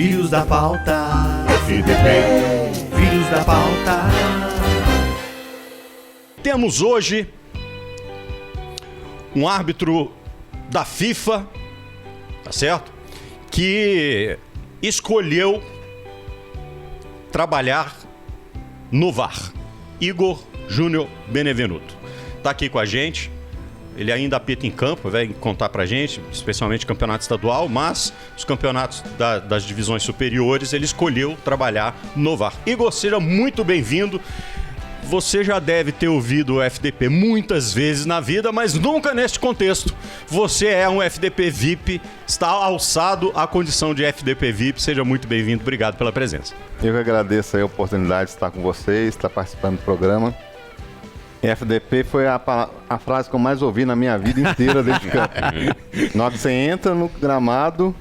Filhos da pauta, FDP, filhos da pauta. Temos hoje um árbitro da FIFA, tá certo? Que escolheu trabalhar no VAR. Igor Júnior Benevenuto. Tá aqui com a gente. Ele ainda apita em campo, vai contar pra gente, especialmente campeonato estadual, mas os campeonatos das divisões superiores, ele escolheu trabalhar no VAR. Igor, seja muito bem-vindo. Você já deve ter ouvido o FDP muitas vezes na vida, mas nunca neste contexto. Você é um FDP VIP, está alçado à condição de FDP VIP. Seja muito bem-vindo, obrigado pela presença. Eu que agradeço a oportunidade de estar com vocês, estar participando do programa. FDP foi a frase que eu mais ouvi na minha vida inteira dentro de campo. Na hora que você entra no gramado,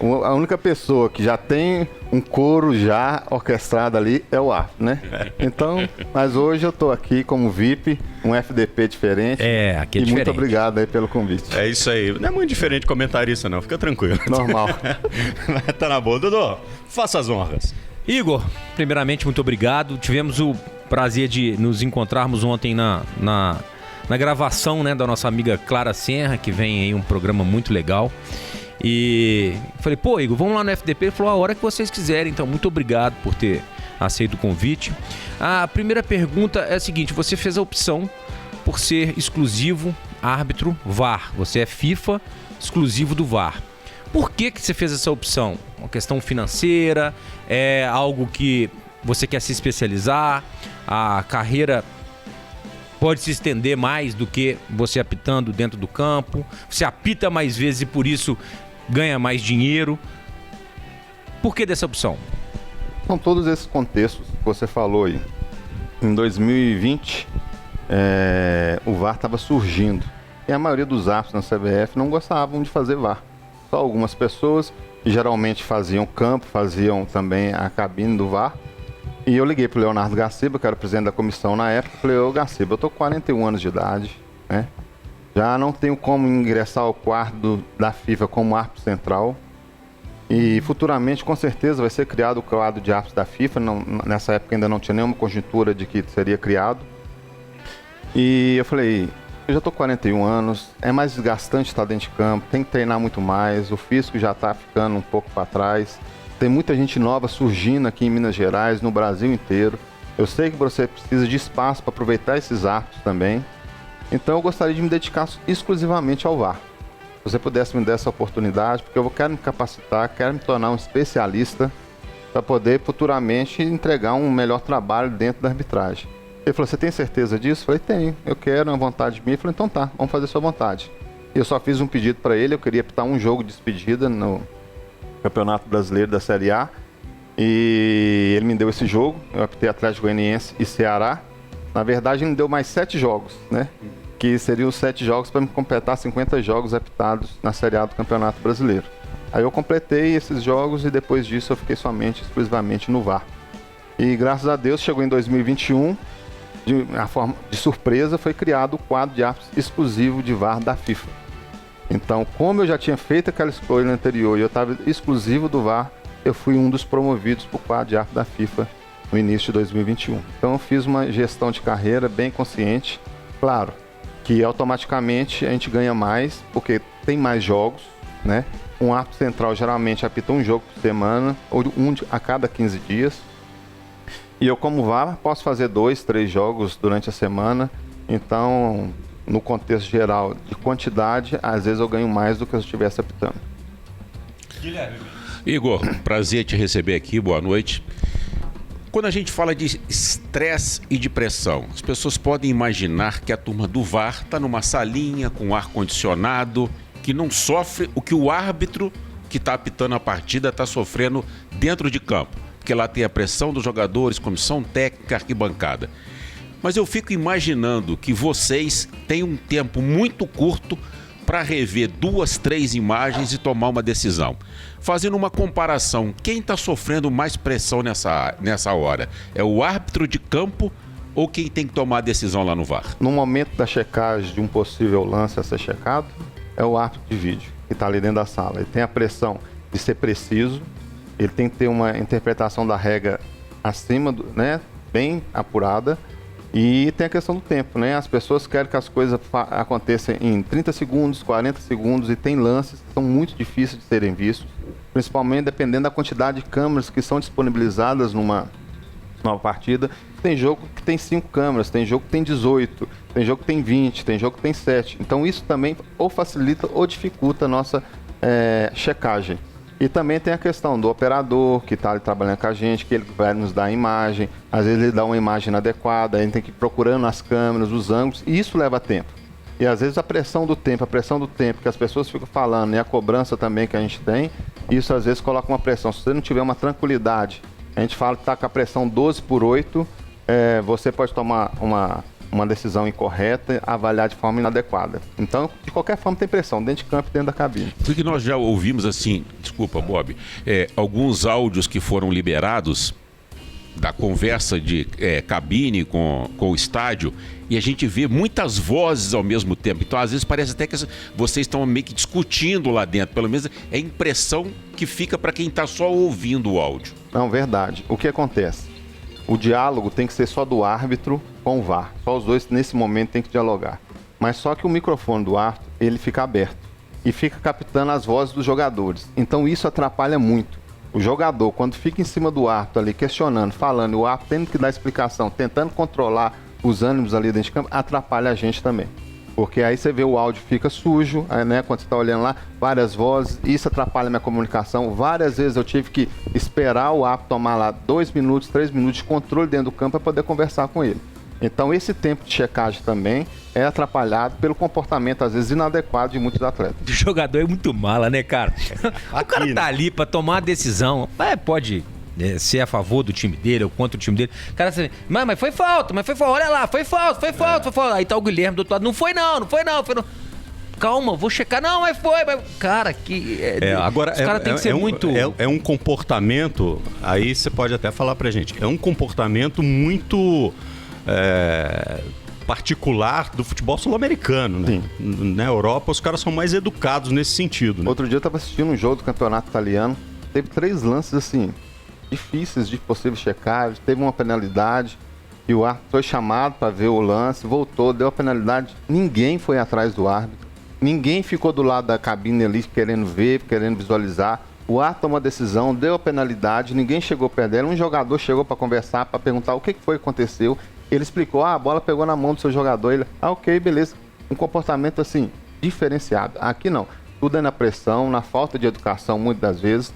a única pessoa que já tem um coro já orquestrado ali é o árbitro, né? Então, mas hoje eu estou aqui como VIP, um FDP diferente. Aqui é e diferente. Muito obrigado aí pelo convite. É isso aí. Não é muito diferente comentarista, não. Fica tranquilo. Normal. Tá na boa. Dudu, faça as honras. Igor, primeiramente, muito obrigado. Tivemos o prazer de nos encontrarmos ontem na gravação, né, da nossa amiga Clara Senra, que vem aí um programa muito legal. E falei, pô, Igor, vamos lá no FDP. Ele falou, a hora que vocês quiserem. Então, muito obrigado por ter aceito o convite. A primeira pergunta é a seguinte: você fez a opção por ser exclusivo árbitro VAR. Você é FIFA, exclusivo do VAR. Por que você fez essa opção? Uma questão financeira? É algo que você quer se especializar? A carreira pode se estender mais do que você apitando dentro do campo? Você apita mais vezes e por isso ganha mais dinheiro? Por que dessa opção? São todos esses contextos que você falou aí. Em 2020, o VAR estava surgindo. E a maioria dos árbitros na CBF não gostavam de fazer VAR. Só algumas pessoas, que geralmente faziam campo, faziam também a cabine do VAR. E eu liguei para o Leonardo Garciba, que era o presidente da comissão na época, e falei, ô Garciba, eu estou com 41 anos de idade, né? Já não tenho como ingressar ao quadro da FIFA como árbitro central. E futuramente, com certeza, vai ser criado o quadro de árbitros da FIFA. Nessa época ainda não tinha nenhuma conjuntura de que seria criado. E eu falei, eu já estou com 41 anos, é mais desgastante estar dentro de campo, tem que treinar muito mais, o físico já está ficando um pouco para trás. Tem muita gente nova surgindo aqui em Minas Gerais, no Brasil inteiro. Eu sei que você precisa de espaço para aproveitar esses árbitros também. Então eu gostaria de me dedicar exclusivamente ao VAR. Se você pudesse me dar essa oportunidade, porque eu quero me capacitar, quero me tornar um especialista para poder futuramente entregar um melhor trabalho dentro da arbitragem. Ele falou, você tem certeza disso? Eu falei, tenho, eu quero, é uma vontade de mim. Ele falou, então tá, vamos fazer a sua vontade. E eu só fiz um pedido para ele, eu queria apitar um jogo de despedida no Campeonato Brasileiro da Série A. E ele me deu esse jogo, eu apitei Atlético Goianiense e Ceará. Na verdade, ele me deu mais 7 jogos, né? Que seriam os 7 jogos para me completar 50 jogos apitados na Série A do Campeonato Brasileiro. Aí eu completei esses jogos e depois disso eu fiquei exclusivamente no VAR. E graças a Deus, chegou em 2021, de surpresa, foi criado o quadro de árbitros exclusivo de VAR da FIFA. Então, como eu já tinha feito aquela escolha no anterior e eu estava exclusivo do VAR, eu fui um dos promovidos para o quadro de árbitro da FIFA no início de 2021. Então, eu fiz uma gestão de carreira bem consciente. Claro que automaticamente a gente ganha mais, porque tem mais jogos, né? Um árbitro central geralmente apita um jogo por semana, ou um a cada 15 dias. E eu, como VAR, posso fazer 2, 3 jogos durante a semana. Então, no contexto geral de quantidade, às vezes eu ganho mais do que se eu estivesse apitando. Guilherme. Igor, prazer te receber aqui, boa noite. Quando a gente fala de estresse e de pressão, as pessoas podem imaginar que a turma do VAR está numa salinha com ar-condicionado, que não sofre o que o árbitro que está apitando a partida está sofrendo dentro de campo. Porque lá tem a pressão dos jogadores, comissão técnica, arquibancada. Mas eu fico imaginando que vocês têm um tempo muito curto para rever 2, 3 imagens e tomar uma decisão. Fazendo uma comparação, quem está sofrendo mais pressão nessa hora? É o árbitro de campo ou quem tem que tomar a decisão lá no VAR? No momento da checagem de um possível lance a ser checado, é o árbitro de vídeo que está ali dentro da sala. Ele tem a pressão de ser preciso, ele tem que ter uma interpretação da regra acima, né, bem apurada. E tem a questão do tempo, né? As pessoas querem que as coisas aconteçam em 30 segundos, 40 segundos, e tem lances que são muito difíceis de serem vistos, principalmente dependendo da quantidade de câmeras que são disponibilizadas numa partida. Tem jogo que tem 5 câmeras, tem jogo que tem 18, tem jogo que tem 20, tem jogo que tem 7. Então isso também ou facilita ou dificulta a nossa checagem. E também tem a questão do operador que está ali trabalhando com a gente, que ele vai nos dar a imagem, às vezes ele dá uma imagem inadequada, a gente tem que ir procurando as câmeras, os ângulos, e isso leva tempo. E às vezes a pressão do tempo que as pessoas ficam falando, e a cobrança também que a gente tem, isso às vezes coloca uma pressão. Se você não tiver uma tranquilidade, a gente fala que está com a pressão 12/8, você pode tomar uma decisão incorreta, avaliar de forma inadequada. Então, de qualquer forma, tem pressão dentro de campo e dentro da cabine. Porque nós já ouvimos assim, desculpa, Bob, alguns áudios que foram liberados da conversa de cabine com o estádio, e a gente vê muitas vozes ao mesmo tempo. Então, às vezes, parece até que vocês estão meio que discutindo lá dentro. Pelo menos é a impressão que fica para quem está só ouvindo o áudio. Não, verdade. O que acontece? O diálogo tem que ser só do árbitro com o VAR. Só os dois, nesse momento, tem que dialogar. Mas só que o microfone do árbitro, ele fica aberto e fica captando as vozes dos jogadores. Então isso atrapalha muito. O jogador, quando fica em cima do árbitro ali, questionando, falando, e o árbitro tendo que dar explicação, tentando controlar os ânimos ali dentro de campo, atrapalha a gente também. Porque aí você vê o áudio fica sujo, né, quando você está olhando lá, várias vozes, isso atrapalha a minha comunicação. Várias vezes eu tive que esperar o árbitro tomar lá 2 minutos, 3 minutos de controle dentro do campo para poder conversar com ele. Então esse tempo de checagem também é atrapalhado pelo comportamento, às vezes, inadequado de muitos atletas. O jogador é muito mala, né, cara? O cara tá ali pra tomar uma decisão. Pode ser a favor do time dele ou contra o time dele. O cara assim, mas foi falta, olha lá, foi falta. Aí tá o Guilherme do outro lado, não foi não. Calma, vou checar. Não, mas foi. Cara, que... Agora, os caras têm que ser muito... É um comportamento, aí você pode até falar pra gente, é um comportamento muito particular do futebol sul-americano, né? Sim. Na Europa, os caras são mais educados nesse sentido, né? Outro dia eu estava assistindo um jogo do campeonato italiano, teve 3 lances assim, difíceis de possível checagem, teve uma penalidade, e o árbitro foi chamado para ver o lance, voltou, deu a penalidade, ninguém foi atrás do árbitro, ninguém ficou do lado da cabine ali querendo ver, querendo visualizar. O árbitro tomou a decisão, deu a penalidade, ninguém chegou perto dela, um jogador chegou para conversar, para perguntar o que foi que aconteceu. Ele explicou, a bola pegou na mão do seu jogador. Ele, ok, beleza. Um comportamento assim, diferenciado. Aqui não. Tudo é na pressão, na falta de educação, muitas das vezes.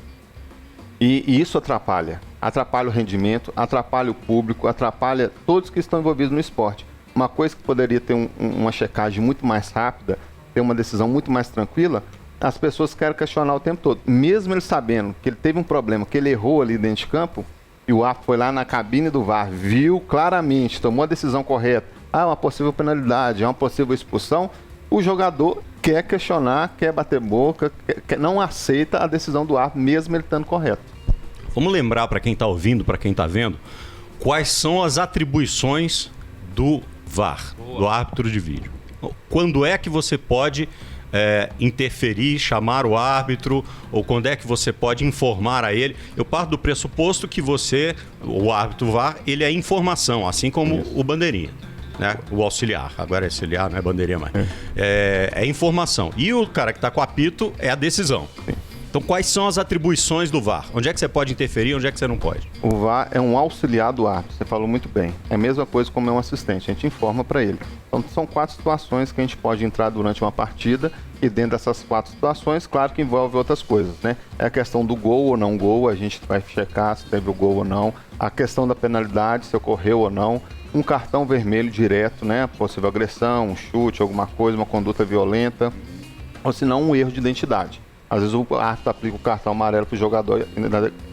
E isso atrapalha. Atrapalha o rendimento, atrapalha o público, atrapalha todos que estão envolvidos no esporte. Uma coisa que poderia ter uma checagem muito mais rápida, ter uma decisão muito mais tranquila, as pessoas querem questionar o tempo todo. Mesmo ele sabendo que ele teve um problema, que ele errou ali dentro de campo, e o árbitro foi lá na cabine do VAR, viu claramente, tomou a decisão correta, uma possível penalidade, uma possível expulsão, o jogador quer questionar, quer bater boca, não aceita a decisão do árbitro, mesmo ele estando correto. Vamos lembrar para quem está ouvindo, para quem está vendo, quais são as atribuições do VAR, do árbitro de vídeo. Quando é que você pode interferir, chamar o árbitro, ou quando é que você pode informar a ele? Eu parto do pressuposto que o árbitro VAR, ele é informação, assim como o bandeirinha, né? O auxiliar, agora é auxiliar, não é bandeirinha mais. É informação. E o cara que está com o apito é a decisão. Então, quais são as atribuições do VAR? Onde é que você pode interferir, onde é que você não pode? O VAR é um auxiliar do árbitro, você falou muito bem. É a mesma coisa como é um assistente, a gente informa para ele. Então, são 4 situações que a gente pode entrar durante uma partida, e dentro dessas 4 situações, claro que envolve outras coisas, né? É a questão do gol ou não gol, a gente vai checar se teve o gol ou não. A questão da penalidade, se ocorreu ou não. Um cartão vermelho direto, né? Possível agressão, um chute, alguma coisa, uma conduta violenta. Ou se não, um erro de identidade. Às vezes o árbitro aplica o cartão amarelo para o jogador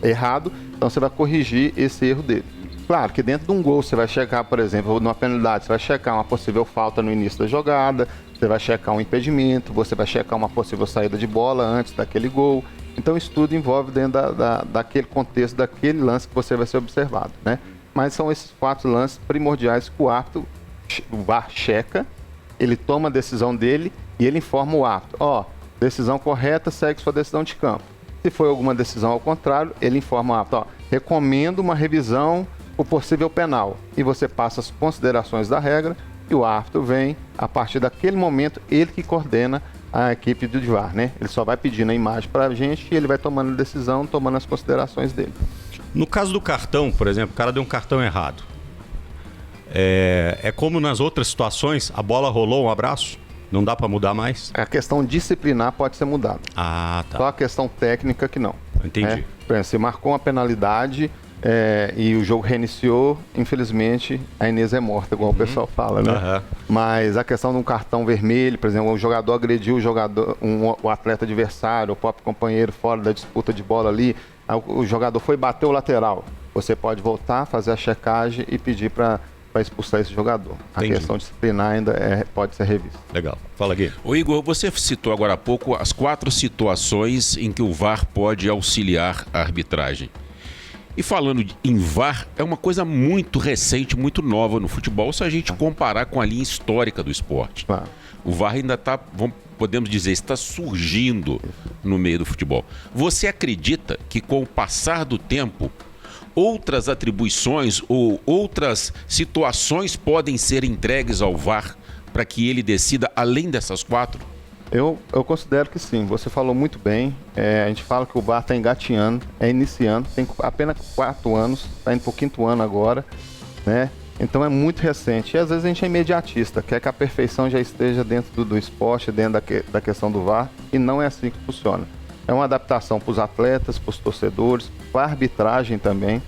errado, então você vai corrigir esse erro dele. Claro que dentro de um gol você vai checar, por exemplo, numa penalidade, você vai checar uma possível falta no início da jogada, você vai checar um impedimento, você vai checar uma possível saída de bola antes daquele gol. Então isso tudo envolve dentro daquele contexto, daquele lance que você vai ser observado, né? Mas são esses 4 lances primordiais que o árbitro, o VAR checa, ele toma a decisão dele e ele informa o árbitro, decisão correta, segue sua decisão de campo. Se for alguma decisão ao contrário, ele informa o árbitro, ó, recomendo uma revisão por possível penal. E você passa as considerações da regra e o árbitro vem, a partir daquele momento, ele que coordena a equipe do VAR, né? Ele só vai pedindo a imagem para a gente e ele vai tomando a decisão, tomando as considerações dele. No caso do cartão, por exemplo, o cara deu um cartão errado. É como nas outras situações, a bola rolou, um abraço, não dá para mudar mais? A questão disciplinar pode ser mudada. Ah, tá. Só a questão técnica que não. Entendi. Por exemplo, você marcou uma penalidade e o jogo reiniciou, infelizmente, a Inês é morta, igual o pessoal fala, né? Aham. Mas a questão de um cartão vermelho, por exemplo, o jogador agrediu o atleta adversário, o próprio companheiro fora da disputa de bola ali, o jogador foi bater o lateral. Você pode voltar, fazer a checagem e pedir para expulsar esse jogador. Entendi. A questão disciplinar ainda pode ser revista. Legal. Fala, Gui. Ô Igor, você citou agora há pouco as 4 situações em que o VAR pode auxiliar a arbitragem. E falando em VAR, é uma coisa muito recente, muito nova no futebol, se a gente comparar com a linha histórica do esporte. Claro. O VAR ainda está, podemos dizer, está surgindo no meio do futebol. Você acredita que com o passar do tempo, outras atribuições ou outras situações podem ser entregues ao VAR para que ele decida além dessas 4? Eu considero que sim, você falou muito bem. A gente fala que o VAR está engatinhando, iniciando, tem apenas 4 anos, está indo para o 5º ano agora, né? Então é muito recente. E às vezes a gente é imediatista, quer que a perfeição já esteja dentro do esporte, dentro da questão do VAR, e não é assim que funciona. É uma adaptação para os atletas, para os torcedores, para a arbitragem também,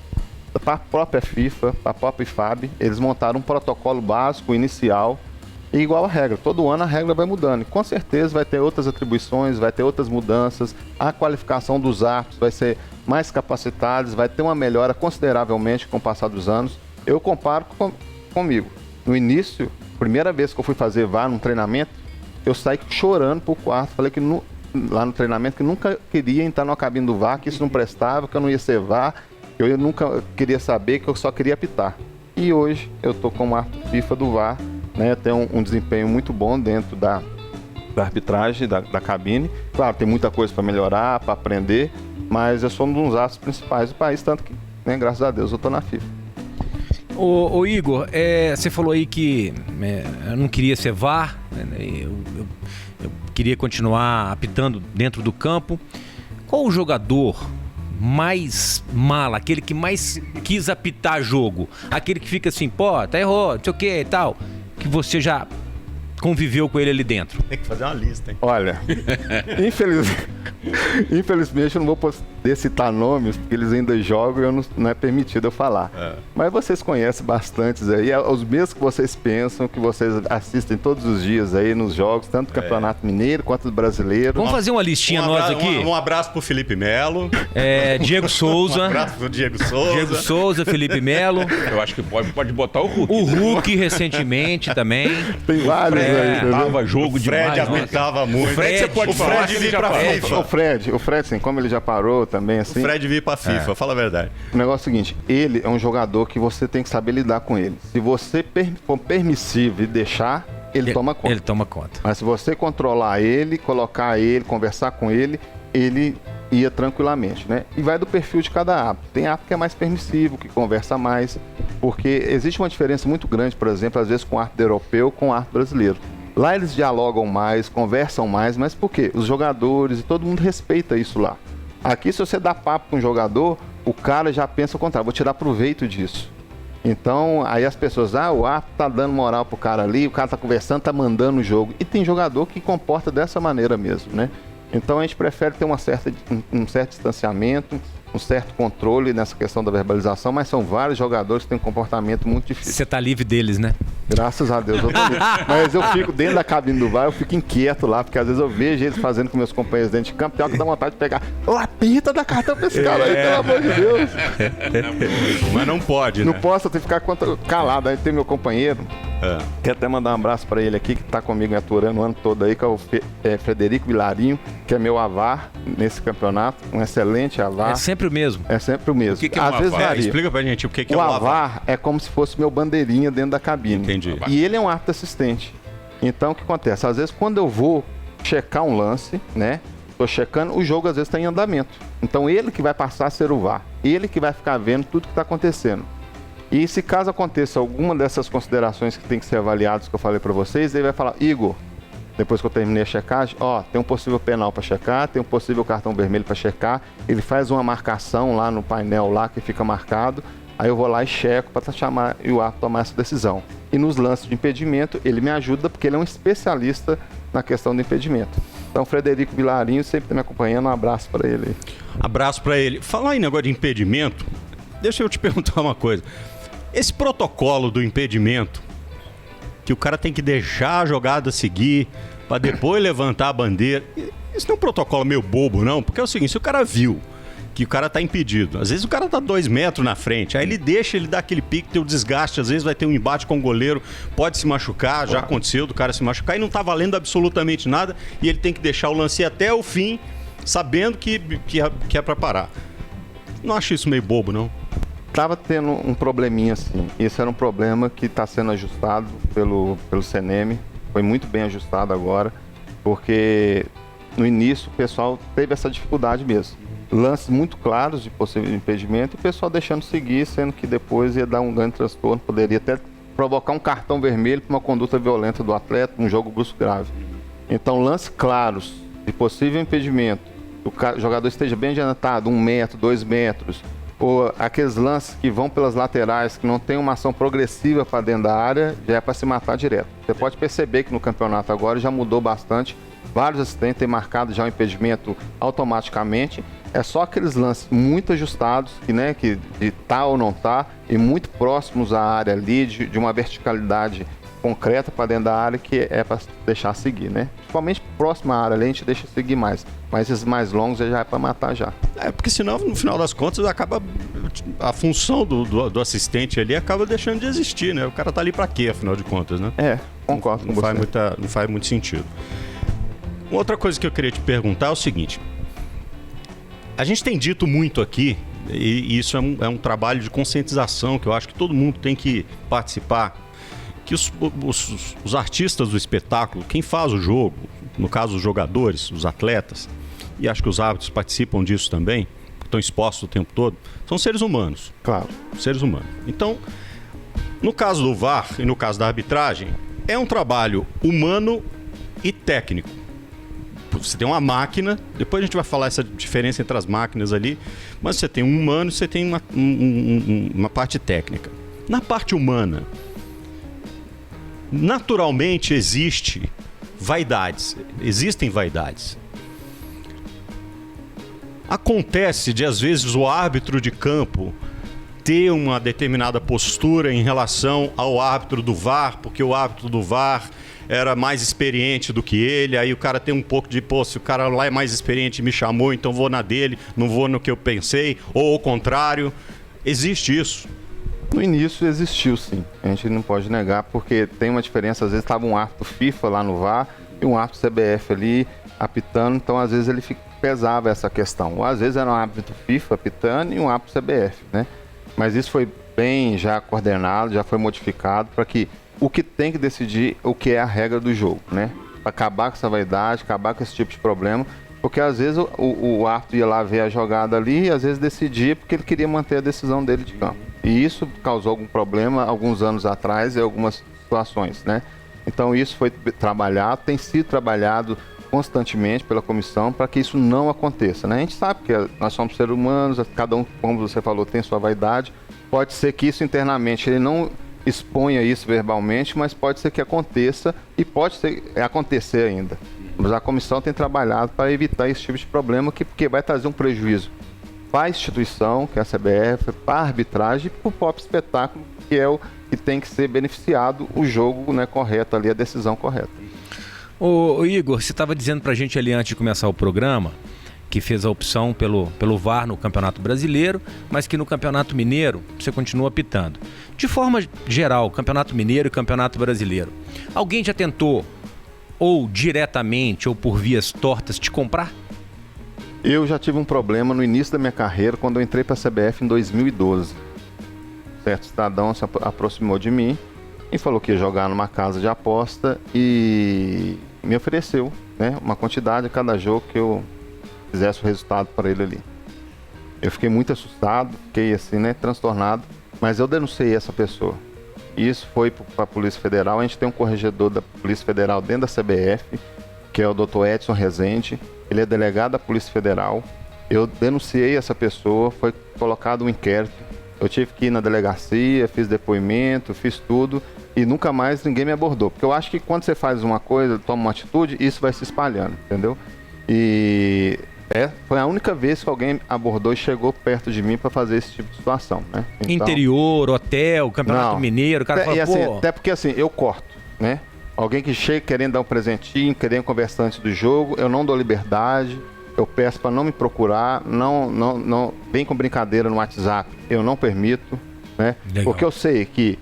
para a própria FIFA, para a própria IFAB. Eles montaram um protocolo básico, inicial, e igual a regra. Todo ano a regra vai mudando. E com certeza vai ter outras atribuições, vai ter outras mudanças. A qualificação dos árbitros vai ser mais capacitados, vai ter uma melhora consideravelmente com o passar dos anos. Eu comparo comigo. No início, primeira vez que eu fui fazer VAR num treinamento, eu saí chorando pro quarto. Falei que lá no treinamento que nunca queria entrar na cabine do VAR, que isso não prestava, que eu não ia ser VAR, que eu nunca queria saber, que eu só queria apitar. E hoje eu tô como a FIFA do VAR, né? Eu tenho um desempenho muito bom dentro da arbitragem, da cabine. Claro, tem muita coisa para melhorar, para aprender, mas eu sou um dos astros principais do país, tanto que, né, graças a Deus, eu tô na FIFA. Ô Igor, você falou aí que eu não queria ser VAR, eu queria continuar apitando dentro do campo. Qual o jogador mais mala, aquele que mais quis apitar jogo? Aquele que fica assim, pô, tá errou, não sei o que e tal, que você já conviveu com ele ali dentro? Tem que fazer uma lista, hein? Olha, infelizmente eu não vou poder citar nomes, porque eles ainda jogam e não é permitido eu falar. Mas vocês conhecem bastantes aí, os mesmos que vocês pensam, que vocês assistem todos os dias aí nos jogos, tanto do Campeonato Mineiro quanto do Brasileiro. Vamos fazer uma listinha nós aqui? Um abraço pro Felipe Melo. Diego Souza. Um abraço pro Diego Souza. Diego Souza, Felipe Melo. Eu acho que pode botar o Hulk. O Hulk recentemente também. Tem vários aí, entendeu? Tava jogo O Fred demais. apitava muito. O Fred, você pode falar Fred que vir pra FIFA. O Fred, assim, como ele já parou também, assim... O Fred vir pra FIFA, fala a verdade. O negócio é o seguinte, ele é um jogador que você tem que saber lidar com ele. Se você for permissivo e deixar, ele toma conta. Ele toma conta. Mas se você controlar ele, colocar ele, conversar com ele ia tranquilamente, né? E vai do perfil de cada árbitro. Tem árbitro que é mais permissivo, que conversa mais, porque existe uma diferença muito grande, por exemplo, às vezes com o árbitro europeu com o árbitro brasileiro. Lá eles dialogam mais, conversam mais, mas por quê? Os jogadores e todo mundo respeita isso lá. Aqui, se você dá papo com um jogador, o cara já pensa o contrário, vou tirar proveito disso. Então, aí as pessoas, o árbitro tá dando moral pro cara ali, o cara tá conversando, tá mandando o jogo. E tem jogador que comporta dessa maneira mesmo, né? Então a gente prefere ter um certo distanciamento, um certo controle nessa questão da verbalização, mas são vários jogadores que têm um comportamento muito difícil. Você tá livre deles, né? Graças a Deus, eu tô livre. Mas eu fico dentro da cabine do VAR, eu fico inquieto lá, porque às vezes eu vejo eles fazendo com meus companheiros dentro de campo, tem hora que dá vontade de pegar. Apita da cartão pra esse cara aí, pelo amor de Deus. Mas não pode, Não né? posso, eu tenho que ficar calado. Aí tem meu companheiro, quero até mandar um abraço pra ele aqui, que tá comigo me aturando o ano todo aí, que é o Frederico Vilarinho, que é meu avar nesse campeonato, um excelente avar. É sempre o mesmo. É sempre o mesmo. O que é um Às vezes avar? varia. Explica pra gente o que é O o avar. avar é como se fosse meu bandeirinha dentro da cabine. Entendi. E ele é um árbitro assistente. Então o que acontece? Às vezes quando eu vou checar um lance, né? estou checando, o jogo às vezes está em andamento. Então ele que vai passar a ser o VAR, ele que vai ficar vendo tudo que está acontecendo. E se caso aconteça alguma dessas considerações que tem que ser avaliadas que eu falei para vocês, ele vai falar: Igor, depois que eu terminei a checagem, tem um possível penal para checar, tem um possível cartão vermelho para checar. Ele faz uma marcação lá no painel lá que fica marcado. Aí eu vou lá e checo para chamar e o árbitro tomar essa decisão. E nos lances de impedimento, ele me ajuda porque ele é um especialista na questão do impedimento. Então, Frederico Vilarinho sempre está me acompanhando. Um abraço para ele. Abraço para ele. Falar em negócio de impedimento, deixa eu te perguntar uma coisa. Esse protocolo do impedimento, que o cara tem que deixar a jogada seguir para depois levantar a bandeira, isso não é um protocolo meio bobo, não? Porque é o seguinte, se o cara viu que o cara tá impedido, às vezes o cara tá 2 metros na frente, aí ele dá aquele pique, tem o desgaste, às vezes vai ter um embate com o goleiro, pode se machucar, já aconteceu do cara se machucar e não tá valendo absolutamente nada e ele tem que deixar o lance até o fim, sabendo que é pra parar. Não acho isso meio bobo, não? Tava tendo um probleminha assim. Esse era um problema que está sendo ajustado pelo CNM. Foi muito bem ajustado agora, porque no início o pessoal teve essa dificuldade mesmo. Lances muito claros de possível impedimento e o pessoal deixando seguir, sendo que depois ia dar um grande transtorno, poderia até provocar um cartão vermelho por uma conduta violenta do atleta, um jogo brusco grave. Então, lances claros de possível impedimento, o jogador esteja bem adiantado, 1 metro, 2 metros, ou aqueles lances que vão pelas laterais, que não tem uma ação progressiva para dentro da área, já é para se matar direto. Você pode perceber que no campeonato agora já mudou bastante. Vários assistentes têm marcado já o impedimento automaticamente. É só aqueles lances muito ajustados, que de tá ou não tá, e muito próximos à área ali, de uma verticalidade concreta para dentro da área, que é para deixar seguir, né? Principalmente próximo à área ali, a gente deixa seguir mais. Mas esses mais longos já é para matar já. Porque senão, no final das contas, a função do assistente ali acaba deixando de existir, né? O cara tá ali para quê, afinal de contas, né? Concordo com você. Não faz muito sentido. Outra coisa que eu queria te perguntar é o seguinte. A gente tem dito muito aqui, e isso é um trabalho de conscientização que eu acho que todo mundo tem que participar, que os artistas do espetáculo, quem faz o jogo, no caso os jogadores, os atletas, e acho que os árbitros participam disso também, estão expostos o tempo todo, são seres humanos. Claro. Seres humanos. Então, no caso do VAR e no caso da arbitragem, é um trabalho humano e técnico. Você tem uma máquina, depois a gente vai falar essa diferença entre as máquinas ali, mas você tem um humano e você tem uma parte técnica. Na parte humana, naturalmente existem vaidades. Acontece de, às vezes, o árbitro de campo ter uma determinada postura em relação ao árbitro do VAR, porque o árbitro do VAR era mais experiente do que ele, aí o cara tem um pouco de, se o cara lá é mais experiente e me chamou, então vou na dele, não vou no que eu pensei, ou ao contrário. Existe isso? No início existiu, sim. A gente não pode negar, porque tem uma diferença. Às vezes estava um árbitro FIFA lá no VAR e um árbitro CBF ali apitando, então às vezes ele pesava essa questão. Ou às vezes era um árbitro FIFA apitando e um árbitro CBF, né? Mas isso foi bem já coordenado, já foi modificado para que o que tem que decidir o que é a regra do jogo, né? Para acabar com essa vaidade, acabar com esse tipo de problema, porque às vezes o árbitro ia lá ver a jogada ali e às vezes decidia porque ele queria manter a decisão dele de campo. E isso causou algum problema alguns anos atrás em algumas situações, né? Então isso foi trabalhado, tem sido trabalhado constantemente pela comissão para que isso não aconteça, né? A gente sabe que nós somos seres humanos, cada um, como você falou, tem sua vaidade. Pode ser que isso internamente ele não exponha isso verbalmente, mas pode ser que aconteça e pode acontecer ainda. Mas a comissão tem trabalhado para evitar esse tipo de problema porque vai trazer um prejuízo para a instituição, que é a CBF, para a arbitragem e para o próprio espetáculo, que é o que tem que ser beneficiado o jogo, né, correto ali, a decisão correta. Ô Igor, você estava dizendo para a gente ali antes de começar o programa que fez a opção pelo VAR no Campeonato Brasileiro, mas que no Campeonato Mineiro você continua apitando. De forma geral, Campeonato Mineiro e Campeonato Brasileiro, alguém já tentou, ou diretamente ou por vias tortas, te comprar? Eu já tive um problema no início da minha carreira, quando eu entrei para a CBF em 2012. Certo cidadão se aproximou de mim e falou que ia jogar numa casa de aposta e me ofereceu, né, uma quantidade a cada jogo que eu fizesse o resultado para ele ali. Eu fiquei muito assustado, fiquei assim, né, transtornado, mas eu denunciei essa pessoa. Isso foi para a Polícia Federal. A gente tem um corregedor da Polícia Federal dentro da CBF, que é o Dr. Edson Rezende. Ele é delegado da Polícia Federal. Eu denunciei essa pessoa, foi colocado um inquérito. Eu tive que ir na delegacia, fiz depoimento, fiz tudo e nunca mais ninguém me abordou. Porque eu acho que quando você faz uma coisa, toma uma atitude, isso vai se espalhando, entendeu? E foi a única vez que alguém abordou e chegou perto de mim para fazer esse tipo de situação, né? Então, interior, hotel, Campeonato Mineiro, o cara fala, assim, pô... Até porque assim, eu corto, né? Alguém que chega querendo dar um presentinho, querendo conversar antes do jogo, eu não dou liberdade. Eu peço para não me procurar, não vem com brincadeira no WhatsApp, eu não permito, né? Legal. Porque eu sei que,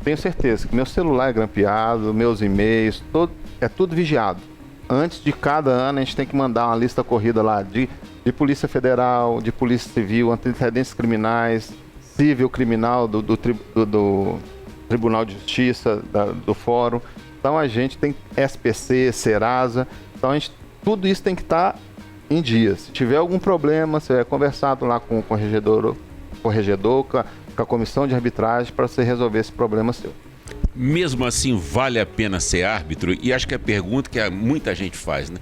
tenho certeza que meu celular é grampeado, meus e-mails, é tudo vigiado. Antes de cada ano a gente tem que mandar uma lista corrida lá de Polícia Federal, de Polícia Civil, antecedentes criminais, civil criminal do Tribunal de Justiça, do Fórum. Então a gente tem SPC, Serasa, então tudo isso tem que estar em dia. Se tiver algum problema, você é conversado lá com o corregedor com a comissão de arbitragem para você resolver esse problema seu. Mesmo assim, vale a pena ser árbitro? E acho que é a pergunta que muita gente faz, né?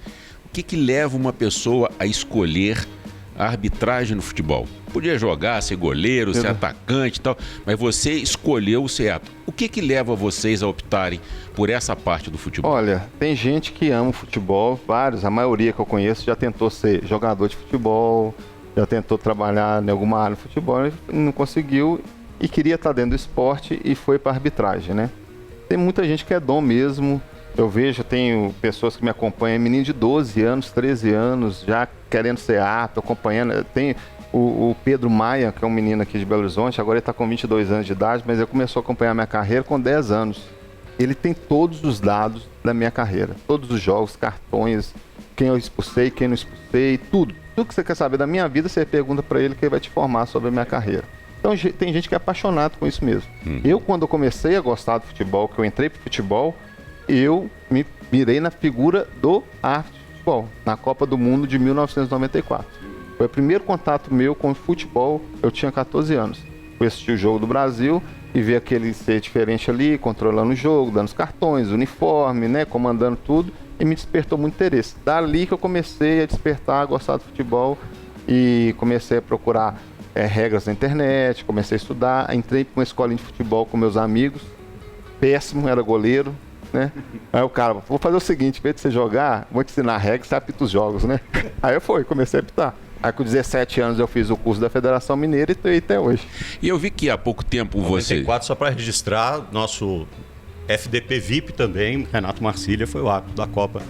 O que leva uma pessoa a escolher a arbitragem no futebol? Podia jogar, ser goleiro, ser atacante e tal, mas você escolheu ser árbitro. O que leva vocês a optarem por essa parte do futebol? Olha, tem gente que ama o futebol, vários, a maioria que eu conheço já tentou ser jogador de futebol, já tentou trabalhar em alguma área de futebol, não conseguiu e queria estar dentro do esporte e foi para a arbitragem, né? Tem muita gente que é dom mesmo. Eu vejo, tenho pessoas que me acompanham, menino de 12 anos, 13 anos, já querendo ser árbitro, acompanhando. Tem o Pedro Maia, que é um menino aqui de Belo Horizonte, agora ele está com 22 anos de idade, mas ele começou a acompanhar a minha carreira com 10 anos. Ele tem todos os dados da minha carreira, todos os jogos, cartões, quem eu expulsei, quem não expulsei, tudo. Tudo que você quer saber da minha vida, você pergunta para ele que ele vai te informar sobre a minha carreira. Então tem gente que é apaixonado com isso mesmo. Eu, quando eu comecei a gostar do futebol, que eu entrei pro futebol, eu me virei na figura do árbitro de futebol, na Copa do Mundo de 1994. Foi o primeiro contato meu com o futebol, eu tinha 14 anos. Fui assistir o jogo do Brasil e ver aquele ser diferente ali, controlando o jogo, dando os cartões, uniforme, né, comandando tudo, e me despertou muito interesse. Dali que eu comecei a despertar, a gostar do futebol e comecei a procurar regras na internet, comecei a estudar, entrei para uma escolinha de futebol com meus amigos, péssimo, era goleiro, né? Aí o cara, vou fazer o seguinte, em vez de você jogar, vou te ensinar regras, você apita os jogos, né? Aí comecei a apitar. Aí com 17 anos eu fiz o curso da Federação Mineira e estou aí até hoje. E eu vi que há pouco tempo você... 94, só para registrar, nosso FDP VIP também, Renato Marcília, foi o árbitro da Copa.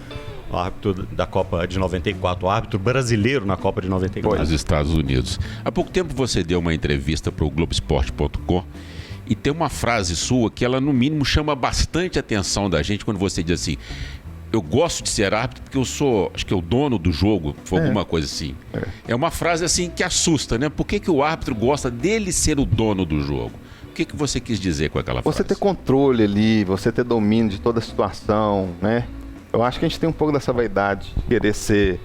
O árbitro da Copa de 94, o árbitro brasileiro na Copa de 94. Nos Estados Unidos. Há pouco tempo você deu uma entrevista para o Globoesporte.com e tem uma frase sua que ela, no mínimo, chama bastante atenção da gente quando você diz assim: eu gosto de ser árbitro porque eu sou, acho que é o dono do jogo, foi alguma coisa assim. É uma frase assim que assusta, né? Por que o árbitro gosta dele ser o dono do jogo? O que você quis dizer com aquela frase? Você ter controle ali, você ter domínio de toda a situação, né? Eu acho que a gente tem um pouco dessa vaidade de querer ser,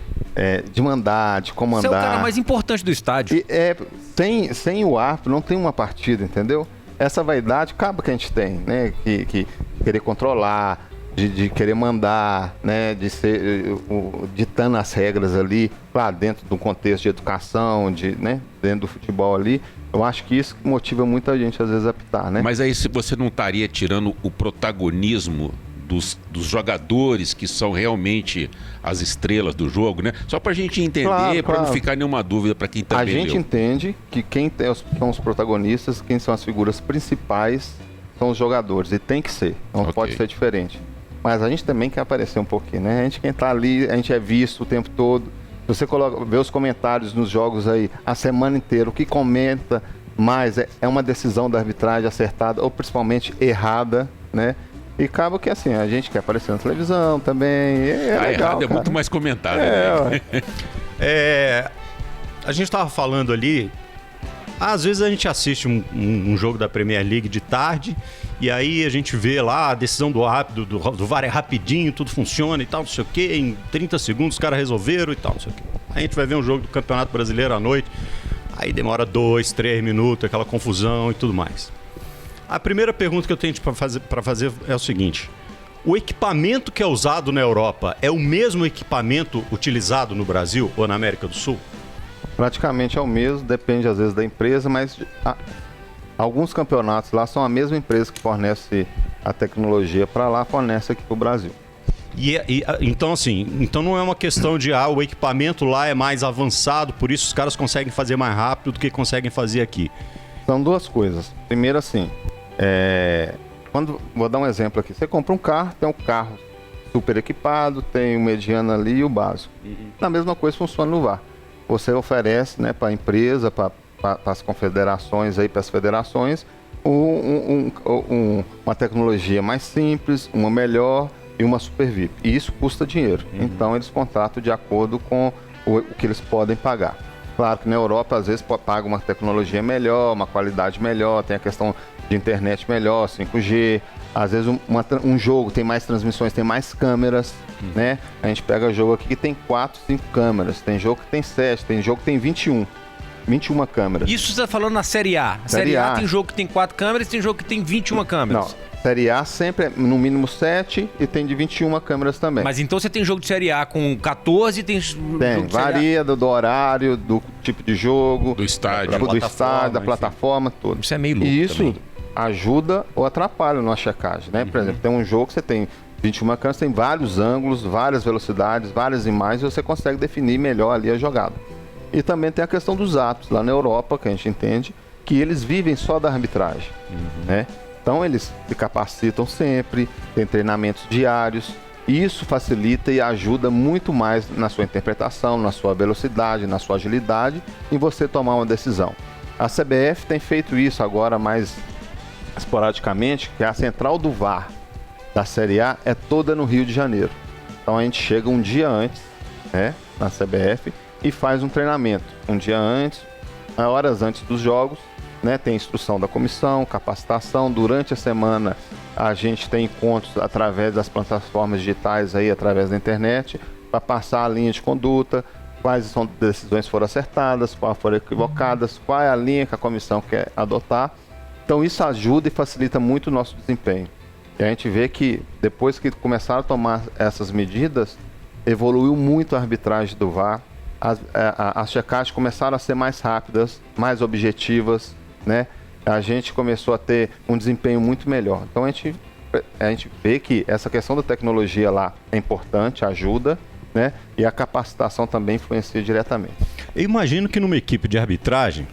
de mandar, de comandar. Você é o cara mais importante do estádio. E, sem o árbitro não tem uma partida, entendeu? Essa vaidade acaba que a gente tem, né? Que querer controlar, de querer mandar, né? De ser ditando as regras ali, claro, dentro do contexto de educação, né? Dentro do futebol ali. Eu acho que isso motiva muita gente às vezes a apitar, né? Mas aí se você não estaria tirando o protagonismo dos jogadores que são realmente as estrelas do jogo, né? Só pra gente entender, para não ficar nenhuma dúvida para quem também leu. A gente entende que quem são os protagonistas, quem são as figuras principais são os jogadores, e tem que ser, não pode ser diferente. Mas a gente também quer aparecer um pouquinho, né? A gente quem tá ali, a gente é visto o tempo todo. Se você vê os comentários nos jogos aí a semana inteira, o que comenta mais é uma decisão da arbitragem acertada ou principalmente errada, né? E acaba que assim, a gente quer aparecer na televisão também. Legal, errado é muito mais comentário. Né? A gente estava falando ali, às vezes a gente assiste um jogo da Premier League de tarde e aí a gente vê lá a decisão do árbitro, do VAR é rapidinho, tudo funciona e tal, não sei o quê, em 30 segundos os caras resolveram e tal, não sei o quê. A gente vai ver um jogo do Campeonato Brasileiro à noite, aí demora 2, 3 minutos, aquela confusão e tudo mais. A primeira pergunta que eu tenho para fazer é o seguinte: o equipamento que é usado na Europa é o mesmo equipamento utilizado no Brasil ou na América do Sul? Praticamente é o mesmo, depende às vezes da empresa, mas alguns campeonatos lá são a mesma empresa que fornece a tecnologia para lá, fornece aqui para o Brasil. Então, assim, então não é uma questão de o equipamento lá é mais avançado, por isso os caras conseguem fazer mais rápido do que conseguem fazer aqui. São duas coisas. Primeiro, assim, vou dar um exemplo aqui. Você compra um carro, tem um carro super equipado, tem o mediano ali e o básico. A mesma coisa funciona no VAR. Você oferece, né, para a empresa, para as confederações, para as federações, uma tecnologia mais simples, uma melhor e uma super VIP. E isso custa dinheiro. Então eles contratam de acordo com o que eles podem pagar. Claro que na Europa às vezes paga uma tecnologia melhor, uma qualidade melhor, tem a questão de internet melhor, 5G. Às vezes um jogo tem mais transmissões, tem mais câmeras, né? A gente pega jogo aqui que tem 4, 5 câmeras, tem jogo que tem 7, tem jogo que tem 21 câmeras. Isso você está falando na Série A. Série A tem jogo que tem 4 câmeras e tem jogo que tem 21 câmeras. Não. Série A sempre é no mínimo 7 e tem de 21 câmeras também. Mas então você tem jogo de Série A com 14 e tem varia do horário, do tipo de jogo, do estádio, da plataforma, tudo. Isso é meio louco. E isso também ajuda ou atrapalha na checagem, né? Por exemplo, tem um jogo que você tem 21 câmeras, tem vários ângulos, várias velocidades, várias imagens, e você consegue definir melhor ali a jogada. E também tem a questão dos árbitros lá na Europa, que a gente entende que eles vivem só da arbitragem, né? Então eles se capacitam sempre, tem treinamentos diários, e isso facilita e ajuda muito mais na sua interpretação, na sua velocidade, na sua agilidade, em você tomar uma decisão. A CBF tem feito isso agora mais esporadicamente, que a central do VAR da Série A é toda no Rio de Janeiro. Então a gente chega um dia antes, né, na CBF e faz um treinamento. Um dia antes, horas antes dos jogos, né, tem instrução da comissão, capacitação. Durante a semana a gente tem encontros através das plataformas digitais, através da internet, para passar a linha de conduta, quais decisões foram acertadas, quais foram equivocadas, qual é a linha que a comissão quer adotar. Então isso ajuda e facilita muito o nosso desempenho. E a gente vê que depois que começaram a tomar essas medidas, evoluiu muito a arbitragem do VAR, as checagens começaram a ser mais rápidas, mais objetivas, né? A gente começou a ter um desempenho muito melhor. Então a gente vê que essa questão da tecnologia lá é importante, ajuda, né? E a capacitação também influencia diretamente. Eu imagino que numa equipe de arbitragem,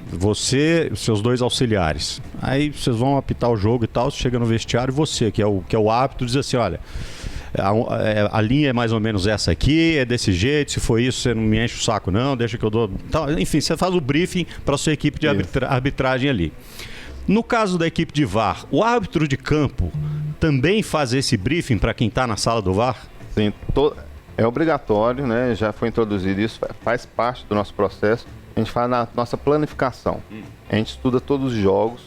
você, seus dois auxiliares, aí vocês vão apitar o jogo e tal, você chega no vestiário e você, que é o árbitro, diz assim: olha, a linha é mais ou menos essa aqui, é desse jeito, se for isso você não me enche o saco não, deixa que eu dou... Então, enfim, você faz o briefing para a sua equipe de arbitragem ali. No caso da equipe de VAR, o árbitro de campo também faz esse briefing para quem está na sala do VAR? Sim, é obrigatório, né? Já foi introduzido isso, faz parte do nosso processo. A gente faz na nossa planificação. A gente estuda todos os jogos,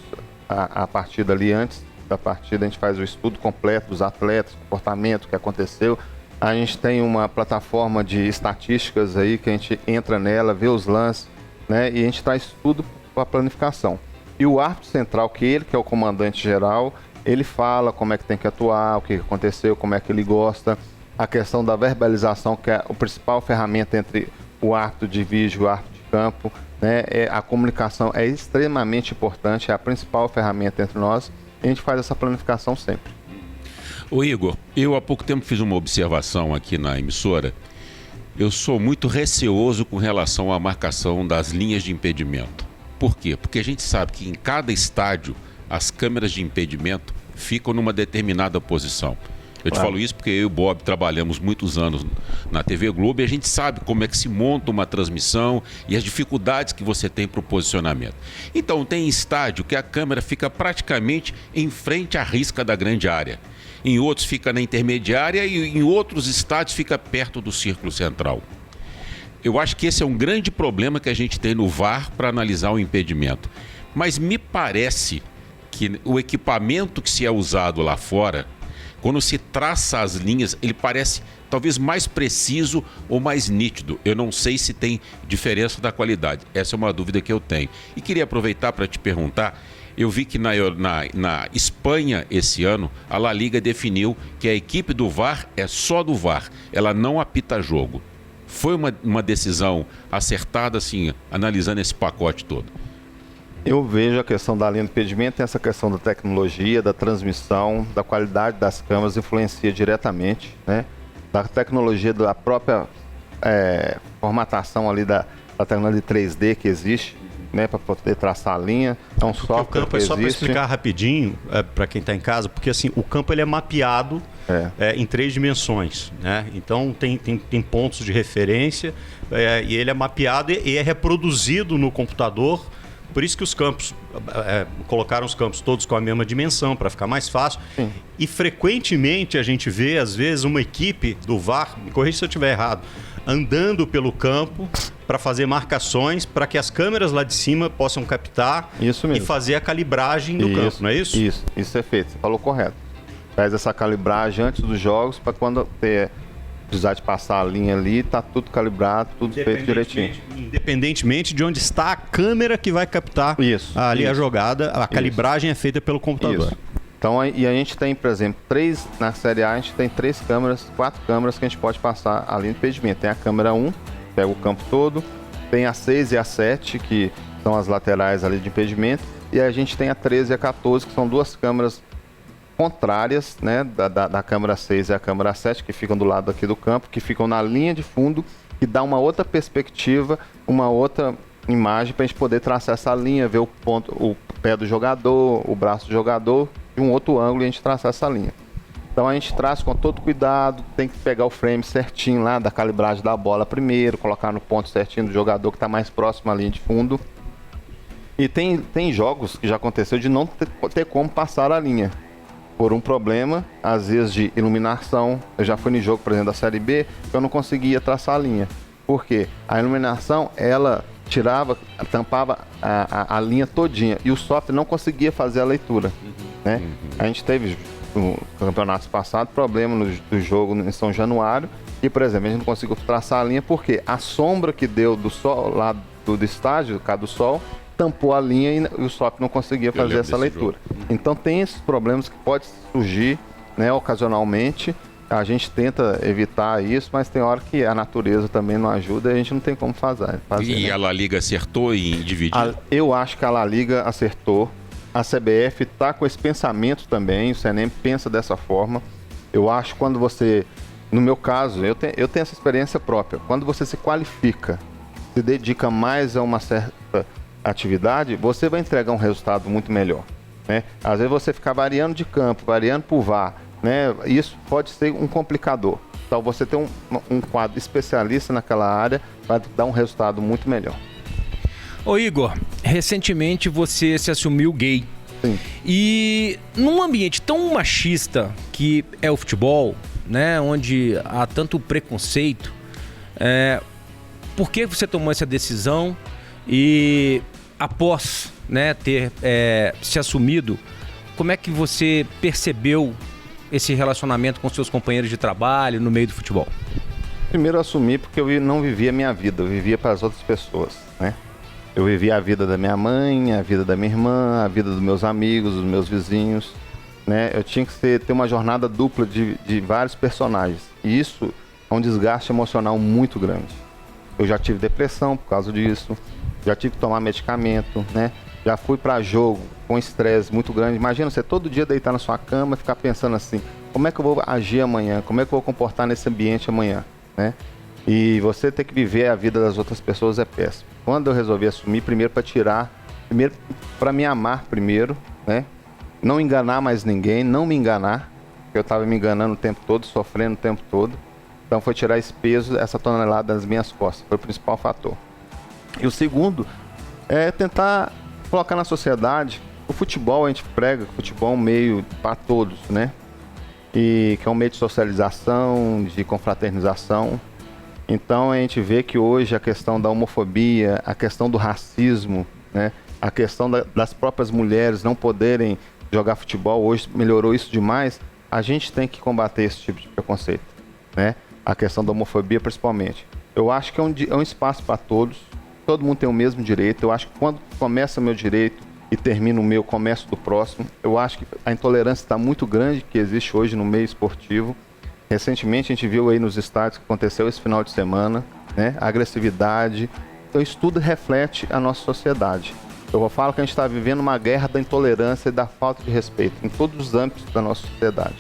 a partir dali, antes da partida, a gente faz o estudo completo dos atletas, comportamento, o que aconteceu. A gente tem uma plataforma de estatísticas aí, que a gente entra nela, vê os lances, né? E a gente traz tudo para a planificação. E o árbitro central, que é o comandante geral, ele fala como é que tem que atuar, o que aconteceu, como é que ele gosta. A questão da verbalização, que é a principal ferramenta entre o árbitro de vídeo e o árbitro de campo, né? A comunicação é extremamente importante, é a principal ferramenta entre nós. A gente faz essa planificação sempre. Ô Igor, eu há pouco tempo fiz uma observação aqui na emissora. Eu sou muito receoso com relação à marcação das linhas de impedimento. Por quê? Porque a gente sabe que em cada estádio as câmeras de impedimento ficam numa determinada posição. Eu te falo isso porque eu e o Bob trabalhamos muitos anos na TV Globo e a gente sabe como é que se monta uma transmissão e as dificuldades que você tem para o posicionamento. Então tem estádio que a câmera fica praticamente em frente à risca da grande área. Em outros fica na intermediária e em outros estádios fica perto do círculo central. Eu acho que esse é um grande problema que a gente tem no VAR para analisar o impedimento. Mas me parece que o equipamento que se é usado lá fora quando se traça as linhas, ele parece talvez mais preciso ou mais nítido. Eu não sei se tem diferença da qualidade. Essa é uma dúvida que eu tenho. E queria aproveitar para te perguntar, eu vi que na Espanha esse ano, a La Liga definiu que a equipe do VAR é só do VAR, ela não apita jogo. Foi uma decisão acertada, assim, analisando esse pacote todo? Eu vejo a questão da linha de impedimento, essa questão da tecnologia, da transmissão, da qualidade das câmeras influencia diretamente, né? Da tecnologia, da própria formatação ali da tecnologia de 3D que existe, né, para poder traçar a linha. É um software. O campo é só para explicar rapidinho para quem está em casa, porque assim o campo ele é mapeado em 3 dimensões, né? Então tem pontos de referência e ele é mapeado e é reproduzido no computador. Por isso que os campos colocaram os campos todos com a mesma dimensão para ficar mais fácil. Sim. E frequentemente a gente vê às vezes uma equipe do VAR, me corrija se eu estiver errado, andando pelo campo para fazer marcações para que as câmeras lá de cima possam captar e fazer a calibragem do campo, não é isso? Isso é feito, você falou correto. Faz essa calibragem antes dos jogos para quando precisar de passar a linha ali, tá tudo calibrado, tudo feito direitinho. Independentemente de onde está a câmera que vai captar a jogada, a calibragem é feita pelo computador. Isso. Então, e a gente tem, por exemplo, na Série A, a gente tem 4 câmeras que a gente pode passar a linha de impedimento. Tem a câmera 1, pega o campo todo, tem a 6 e a 7, que são as laterais ali de impedimento, e a gente tem a 13 e a 14, que são 2 câmeras contrárias, né, da câmera 6 e a câmera 7, que ficam do lado aqui do campo, que ficam na linha de fundo, que dá uma outra perspectiva, uma outra imagem para a gente poder traçar essa linha, ver o pé do jogador, o braço do jogador, de um outro ângulo, e a gente traçar essa linha. Então a gente traz com todo cuidado, tem que pegar o frame certinho lá, da calibragem da bola primeiro, colocar no ponto certinho do jogador que está mais próximo à linha de fundo. E tem jogos que já aconteceu de não ter como passar a linha, por um problema, às vezes, de iluminação. Eu já fui no jogo, por exemplo, da Série B, que eu não conseguia traçar a linha. Por quê? A iluminação, ela tampava a linha todinha, e o software não conseguia fazer a leitura, né? A gente teve, no campeonato passado, problema do jogo em São Januário, e, por exemplo, a gente não conseguiu traçar a linha porque a sombra que deu do sol, lá do estádio, do do sol, tampou a linha e o software não conseguia fazer essa leitura. Então tem esses problemas que podem surgir, né, ocasionalmente. A gente tenta evitar isso, mas tem hora que a natureza também não ajuda e a gente não tem como fazer. E né? A La Liga acertou em dividir? Eu acho que a La Liga acertou. A CBF está com esse pensamento também, o CNM pensa dessa forma. Eu acho que quando você, no meu caso, eu tenho essa experiência própria. Quando você se qualifica, se dedica mais a uma certa atividade, você vai entregar um resultado muito melhor, né? Às vezes você ficar variando de campo, variando por VAR, né? Isso pode ser um complicador. Então você ter um quadro especialista naquela área vai dar um resultado muito melhor. Ô Igor, recentemente você se assumiu gay. Sim. E num ambiente tão machista que é o futebol, né, onde há tanto preconceito, por que você tomou essa decisão? E após, né, ter se assumido, como é que você percebeu esse relacionamento com seus companheiros de trabalho no meio do futebol? Primeiro eu assumi porque eu não vivia a minha vida, eu vivia para as outras pessoas, né? Eu vivia a vida da minha mãe, a vida da minha irmã, a vida dos meus amigos, dos meus vizinhos, né? Eu tinha que ter uma jornada dupla de vários personagens, e isso é um desgaste emocional muito grande. Eu já tive depressão por causa disso, já tive que tomar medicamento, né? Já fui para jogo com estresse muito grande. Imagina você todo dia deitar na sua cama e ficar pensando assim, como é que eu vou agir amanhã? Como é que eu vou comportar nesse ambiente amanhã, né? E você ter que viver a vida das outras pessoas é péssimo. Quando eu resolvi assumir, primeiro para me amar primeiro, né? Não enganar mais ninguém, não me enganar, porque eu estava me enganando o tempo todo, sofrendo o tempo todo. Então foi tirar esse peso, essa tonelada das minhas costas, foi o principal fator. E o segundo é tentar colocar na sociedade, o futebol, a gente prega que o futebol é um meio para todos, né? E que é um meio de socialização, de confraternização. Então a gente vê que hoje a questão da homofobia, a questão do racismo, né? A questão das próprias mulheres não poderem jogar futebol, hoje melhorou isso demais, a gente tem que combater esse tipo de preconceito, né? A questão da homofobia, principalmente. Eu acho que é um espaço para todos, todo mundo tem o mesmo direito. Eu acho que quando começa o meu direito e termina o meu, começa do próximo. Eu acho que a intolerância está muito grande que existe hoje no meio esportivo. Recentemente a gente viu aí nos estádios que aconteceu esse final de semana, né? A agressividade. Então isso tudo reflete a nossa sociedade. Eu falo que a gente está vivendo uma guerra da intolerância e da falta de respeito em todos os âmbitos da nossa sociedade.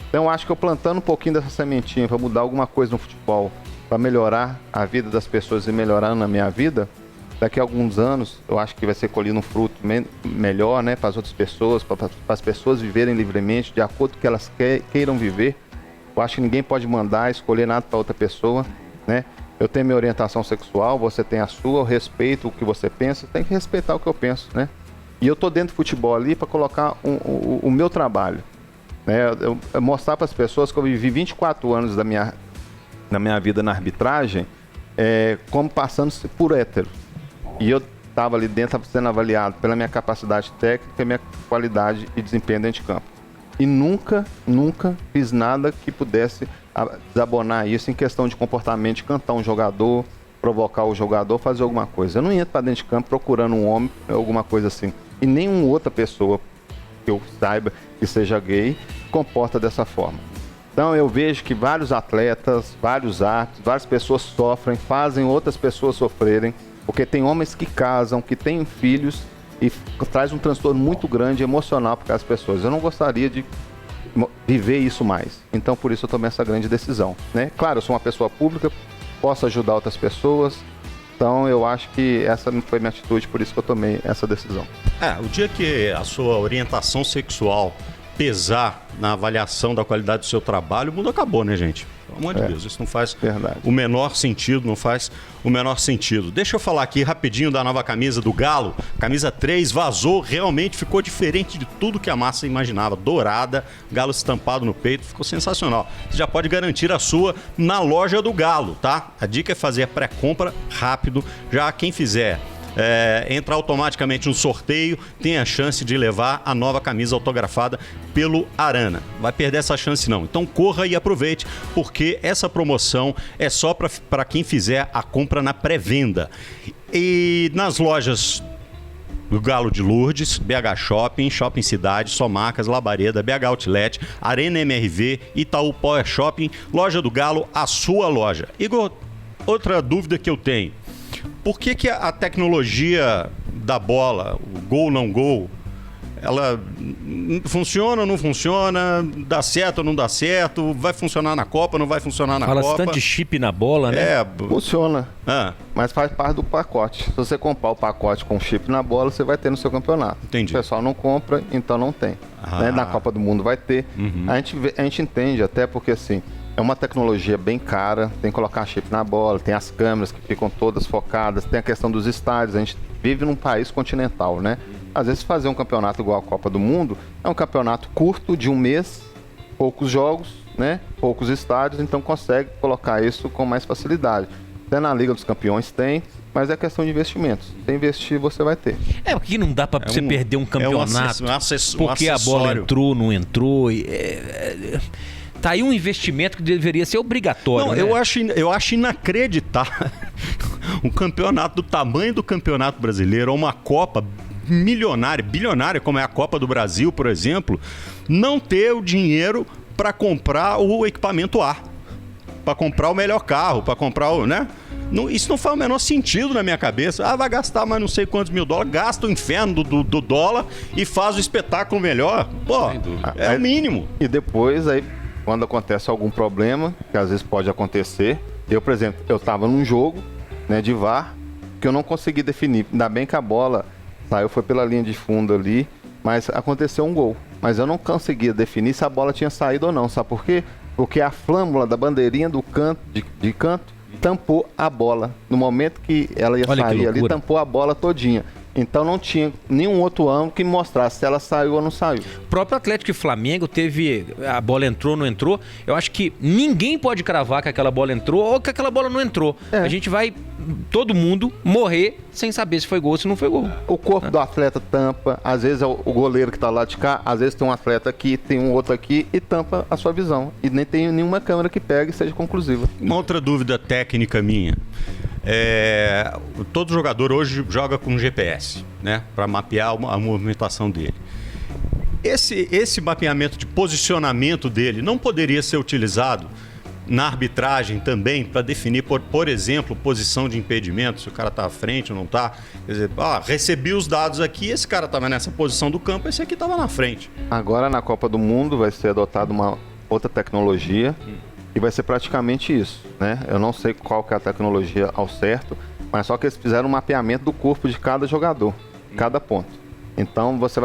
Então eu acho que eu plantando um pouquinho dessa sementinha para mudar alguma coisa no futebol, para melhorar a vida das pessoas e melhorar na minha vida, daqui a alguns anos eu acho que vai ser colhido um fruto melhor, né, para as outras pessoas, para as pessoas viverem livremente, de acordo com o que elas queiram viver. Eu acho que ninguém pode mandar, escolher nada para outra pessoa, né? Eu tenho minha orientação sexual, você tem a sua, eu respeito o que você pensa, tem que respeitar o que eu penso, né? E eu tô dentro do futebol ali para colocar o meu trabalho, né? Eu mostrar para as pessoas que eu vivi 24 anos da minha vida na arbitragem, como passando por hétero. E eu estava ali dentro sendo avaliado pela minha capacidade técnica e minha qualidade e desempenho dentro de campo. E nunca fiz nada que pudesse desabonar isso em questão de comportamento, de cantar um jogador, provocar o jogador, fazer alguma coisa. Eu não entro para dentro de campo procurando um homem, alguma coisa assim. E nenhuma outra pessoa que eu saiba que seja gay comporta dessa forma. Então eu vejo que vários atletas, vários atos, várias pessoas sofrem, fazem outras pessoas sofrerem, porque tem homens que casam, que têm filhos e traz um transtorno muito grande emocional para aquelas pessoas. Eu não gostaria de viver isso mais. Então, por isso eu tomei essa grande decisão, né? Claro, eu sou uma pessoa pública, posso ajudar outras pessoas. Então, eu acho que essa foi minha atitude, por isso que eu tomei essa decisão. O dia que a sua orientação sexual pesar na avaliação da qualidade do seu trabalho, o mundo acabou, né, gente? Pelo amor de Deus, isso não faz o menor sentido, não faz o menor sentido. Deixa eu falar aqui rapidinho da nova camisa do Galo. Camisa 3 vazou, realmente ficou diferente de tudo que a massa imaginava. Dourada, Galo estampado no peito, ficou sensacional. Você já pode garantir a sua na loja do Galo, tá? A dica é fazer a pré-compra rápido. Já quem fizer entrar automaticamente no sorteio, tem a chance de levar a nova camisa autografada pelo Arana. Vai perder essa chance não. Então corra e aproveite, porque essa promoção é só para quem fizer a compra na pré-venda. E nas lojas do Galo de Lourdes, BH Shopping, Shopping Cidade, Só Marcas, Labareda, BH Outlet, Arena MRV, Itaú Power Shopping, Loja do Galo, a sua loja. Igor, outra dúvida que eu tenho. Por que a tecnologia da bola, o gol, não gol, ela funciona ou não funciona, dá certo ou não dá certo, vai funcionar na Copa, não vai funcionar na Copa? Fala tanto de chip na bola, né? Funciona, mas faz parte do pacote. Se você comprar o pacote com chip na bola, você vai ter no seu campeonato. Entendi. O pessoal não compra, então não tem. Né? Na Copa do Mundo vai ter. A gente entende até porque assim, é uma tecnologia bem cara, tem que colocar chip na bola, tem as câmeras que ficam todas focadas, tem a questão dos estádios, a gente vive num país continental, né? Às vezes fazer um campeonato igual a Copa do Mundo é um campeonato curto, de um mês, poucos jogos, né? Poucos estádios, então consegue colocar isso com mais facilidade. Até na Liga dos Campeões tem, mas é questão de investimentos. Se investir, você vai ter. Porque não dá pra você perder um campeonato, porque a bola entrou, não entrou... Tá aí um investimento que deveria ser obrigatório. Não, né? eu acho inacreditável um campeonato do tamanho do Campeonato Brasileiro, uma Copa milionária, bilionária, como é a Copa do Brasil, por exemplo, não ter o dinheiro para comprar o equipamento A, para comprar o melhor carro, para comprar o, né? Não, isso não faz o menor sentido na minha cabeça. Vai gastar mais não sei quantos mil dólares, gasta o inferno do dólar e faz o espetáculo melhor. Pô, é o mínimo. E depois aí, quando acontece algum problema, que às vezes pode acontecer, por exemplo, eu estava num jogo, né, de VAR, que eu não consegui definir. Ainda bem que a bola saiu, foi pela linha de fundo ali, mas aconteceu um gol. Mas eu não conseguia definir se a bola tinha saído ou não. Sabe por quê? Porque a flâmula da bandeirinha do canto, de canto tampou a bola. No momento que ela ia sair ali, tampou a bola todinha. Então não tinha nenhum outro ângulo que mostrasse se ela saiu ou não saiu. O próprio Atlético e Flamengo teve... A bola entrou, não entrou. Eu acho que ninguém pode cravar que aquela bola entrou ou que aquela bola não entrou. A gente vai todo mundo morrer sem saber se foi gol ou se não foi gol. O corpo do atleta tampa, às vezes é o goleiro que está lá de cá, às vezes tem um atleta aqui, tem um outro aqui e tampa a sua visão. E nem tem nenhuma câmera que pegue e seja conclusiva. Uma outra dúvida técnica minha. Todo jogador hoje joga com GPS, né? Para mapear a movimentação dele. Esse mapeamento de posicionamento dele não poderia ser utilizado na arbitragem também para definir, por exemplo, posição de impedimento, se o cara está à frente ou não está. Quer dizer, recebi os dados aqui, esse cara estava nessa posição do campo, esse aqui estava na frente. Agora na Copa do Mundo vai ser adotada uma outra tecnologia e vai ser praticamente isso, né? Eu não sei qual que é a tecnologia ao certo, mas só que eles fizeram um mapeamento do corpo de cada jogador, cada ponto. Então você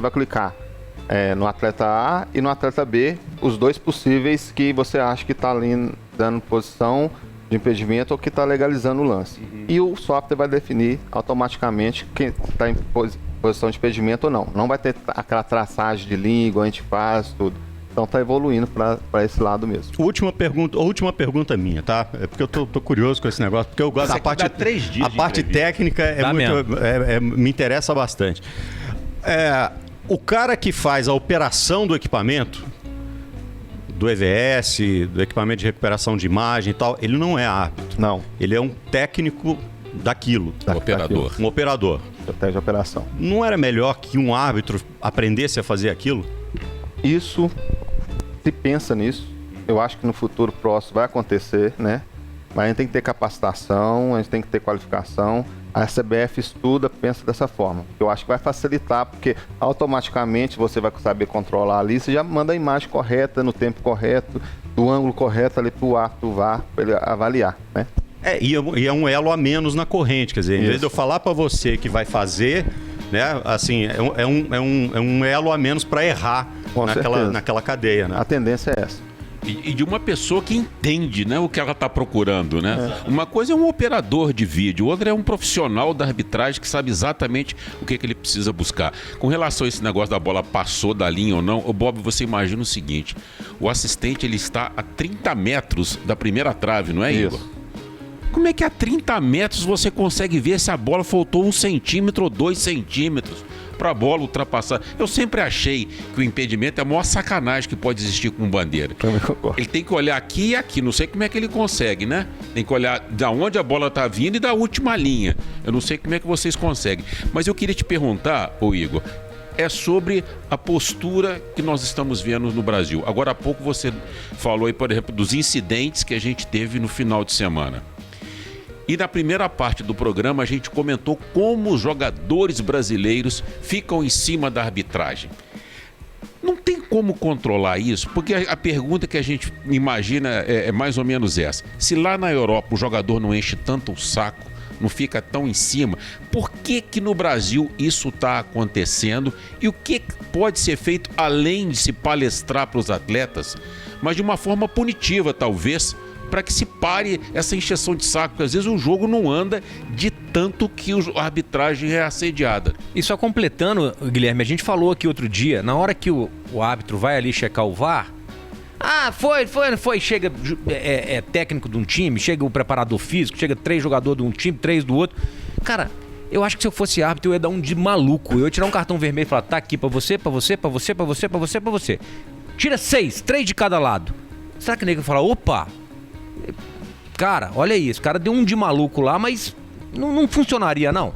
vai clicar no atleta A e no atleta B, os dois possíveis que você acha que está ali dando posição de impedimento ou que está legalizando o lance. E o software vai definir automaticamente quem está em posição de impedimento ou não. Não vai ter aquela traçagem de língua, antifaz, tudo. Então está evoluindo para esse lado mesmo. Última pergunta minha, tá? É porque eu tô curioso com esse negócio, porque eu gosto da parte... A parte técnica me interessa bastante. O cara que faz a operação do equipamento, do EVS, do equipamento de recuperação de imagem e tal, ele não é árbitro. Não. Ele é um técnico daquilo. Operador. Um operador. Estratégia de operação. Não era melhor que um árbitro aprendesse a fazer aquilo? Isso, se pensa nisso, eu acho que no futuro próximo vai acontecer, né? Mas a gente tem que ter capacitação, a gente tem que ter qualificação. A CBF estuda, pensa dessa forma. Eu acho que vai facilitar, porque automaticamente você vai saber controlar ali, você já manda a imagem correta, no tempo correto, do ângulo correto ali para o árbitro VAR, para ele avaliar, né? E é um elo a menos na corrente, quer dizer, em vez de eu falar para você que vai fazer, né, assim, é um elo a menos para errar naquela cadeia, né? A tendência é essa. E de uma pessoa que entende, né, o que ela está procurando, né? Uma coisa é um operador de vídeo, outra é um profissional da arbitragem que sabe exatamente o que ele precisa buscar. Com relação a esse negócio da bola passou da linha ou não, Bob, você imagina o seguinte: o assistente ele está a 30 metros da primeira trave, não é, Igor? Como é que a 30 metros você consegue ver se a bola faltou 1 centímetro ou 2 centímetros para a bola ultrapassar? Eu sempre achei que o impedimento é a maior sacanagem que pode existir com bandeira. Ele tem que olhar aqui e aqui, não sei como é que ele consegue, né? Tem que olhar da onde a bola está vindo e da última linha. Eu não sei como é que vocês conseguem. Mas eu queria te perguntar, Igor, é sobre a postura que nós estamos vendo no Brasil. Agora há pouco você falou aí, por exemplo, dos incidentes que a gente teve no final de semana. E na primeira parte do programa a gente comentou como os jogadores brasileiros ficam em cima da arbitragem. Não tem como controlar isso, porque a pergunta que a gente imagina é mais ou menos essa. Se lá na Europa o jogador não enche tanto o saco, não fica tão em cima, por que no Brasil isso está acontecendo? E o que pode ser feito além de se palestrar para os atletas, mas de uma forma punitiva talvez, para que se pare essa encheção de saco, porque às vezes o jogo não anda de tanto que a arbitragem é assediada. E só completando, Guilherme, a gente falou aqui outro dia, na hora que o árbitro vai ali checar o VAR, foi, chega técnico de um time, chega o preparador físico, chega 3 jogadores de um time, 3 do outro. Cara, eu acho que se eu fosse árbitro eu ia dar um de maluco, eu ia tirar um cartão vermelho e falar, tá aqui pra você. Tira 6, 3 de cada lado. Será que o nego ia falar, opa, cara, olha isso, o cara deu um de maluco lá, mas não funcionaria, não?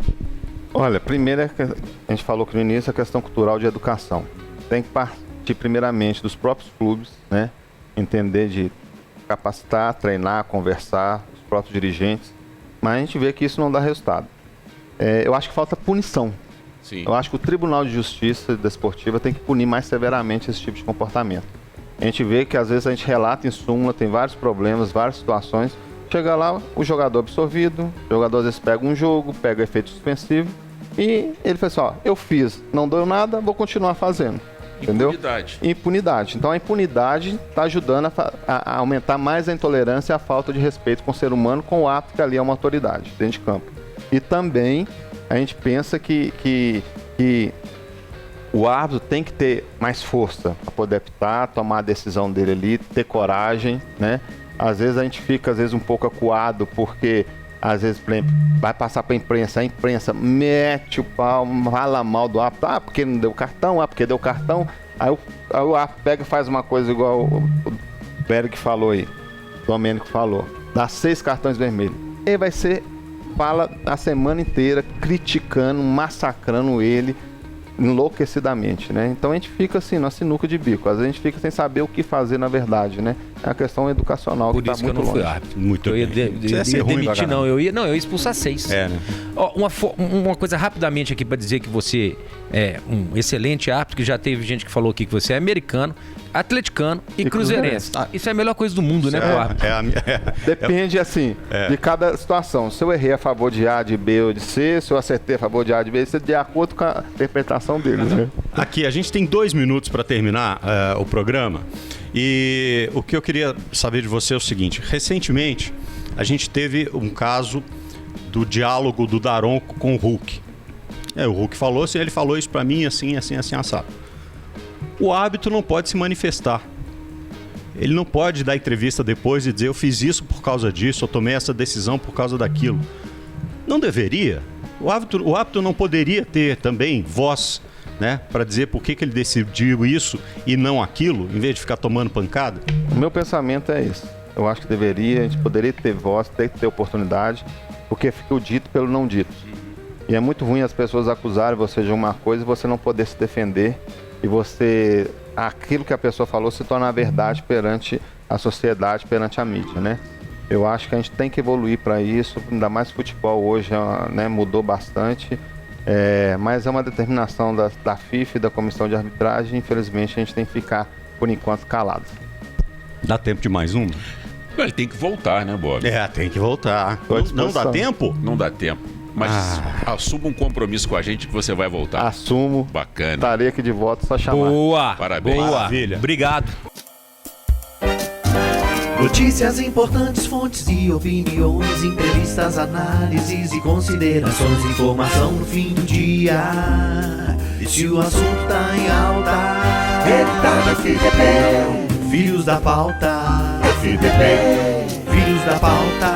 Olha, primeiro a gente falou que no início a questão cultural de educação. Tem que partir primeiramente dos próprios clubes, né? Entender de capacitar, treinar, conversar, os próprios dirigentes. Mas a gente vê que isso não dá resultado. Eu acho que falta punição. Sim. Eu acho que o Tribunal de Justiça Desportiva tem que punir mais severamente esse tipo de comportamento. A gente vê que às vezes a gente relata em súmula, tem vários problemas, várias situações. Chega lá, o jogador absorvido, o jogador às vezes pega um jogo, pega o efeito suspensivo e ele fala assim, ó, eu fiz, não deu nada, vou continuar fazendo. Entendeu? Impunidade. Então a impunidade está ajudando a aumentar mais a intolerância e a falta de respeito com o ser humano, com o ato que ali é uma autoridade dentro de campo. E também a gente pensa que o árbitro tem que ter mais força para poder apitar, tomar a decisão dele ali, ter coragem, né? Às vezes a gente fica um pouco acuado porque às vezes vai passar para a imprensa mete o pau, fala mal do árbitro, porque não deu cartão, porque deu cartão. Aí o árbitro pega e faz uma coisa igual o Berg falou aí, o Domênico falou, dá 6 cartões vermelhos. Ele fala a semana inteira criticando, massacrando ele enlouquecidamente, né? Então a gente fica assim, na sinuca de bico. Às vezes a gente fica sem saber o que fazer na verdade, né? É uma questão educacional por que isso tá muito que eu não longe. fui árbitro. Muito eu ia, bem. ia demitir, não. Eu ia expulsar 6. É, né? Ó, uma coisa rapidamente aqui para dizer que você é um excelente árbitro, que já teve gente que falou aqui que você é americano, atleticano e cruzeirense. Isso é a melhor coisa do mundo, né, pro árbitro? Depende, assim, de cada situação. Se eu errei a favor de A, de B ou de C, se eu acertei a favor de A, de B, isso é de acordo com a interpretação deles, né? Aqui, a gente tem 2 minutos para terminar o programa. E o que eu queria saber de você é o seguinte. Recentemente, a gente teve um caso do diálogo do Daronco com o Hulk. O Hulk falou assim, ele falou isso para mim assim, assado. O árbitro não pode se manifestar. Ele não pode dar entrevista depois e dizer eu fiz isso por causa disso, eu tomei essa decisão por causa daquilo. Não deveria. O árbitro não poderia ter também voz, né, para dizer por que ele decidiu isso e não aquilo, em vez de ficar tomando pancada? O meu pensamento é esse. Eu acho que a gente poderia ter voz, ter oportunidade, porque fica o dito pelo não dito. E é muito ruim as pessoas acusarem você de uma coisa e você não poder se defender e aquilo que a pessoa falou se torna a verdade perante a sociedade, perante a mídia, né? Eu acho que a gente tem que evoluir para isso, ainda mais futebol hoje, né, mudou bastante. Mas é uma determinação da FIFA e da comissão de arbitragem. Infelizmente a gente tem que ficar por enquanto calado. Dá tempo de mais um? Ele tem que voltar, né, Bob? Tem que voltar. Não dá tempo? Não dá tempo. Mas assuma um compromisso com a gente que você vai voltar. Assumo. Bacana. Estarei aqui de volta, só chamar. Boa! Parabéns. Boa! Maravilha. Obrigado. Notícias importantes, fontes e opiniões, entrevistas, análises e considerações, informação no fim do dia. E se o assunto tá em alta, ele tá na FDP. Filhos da pauta, FDP. Filhos da pauta,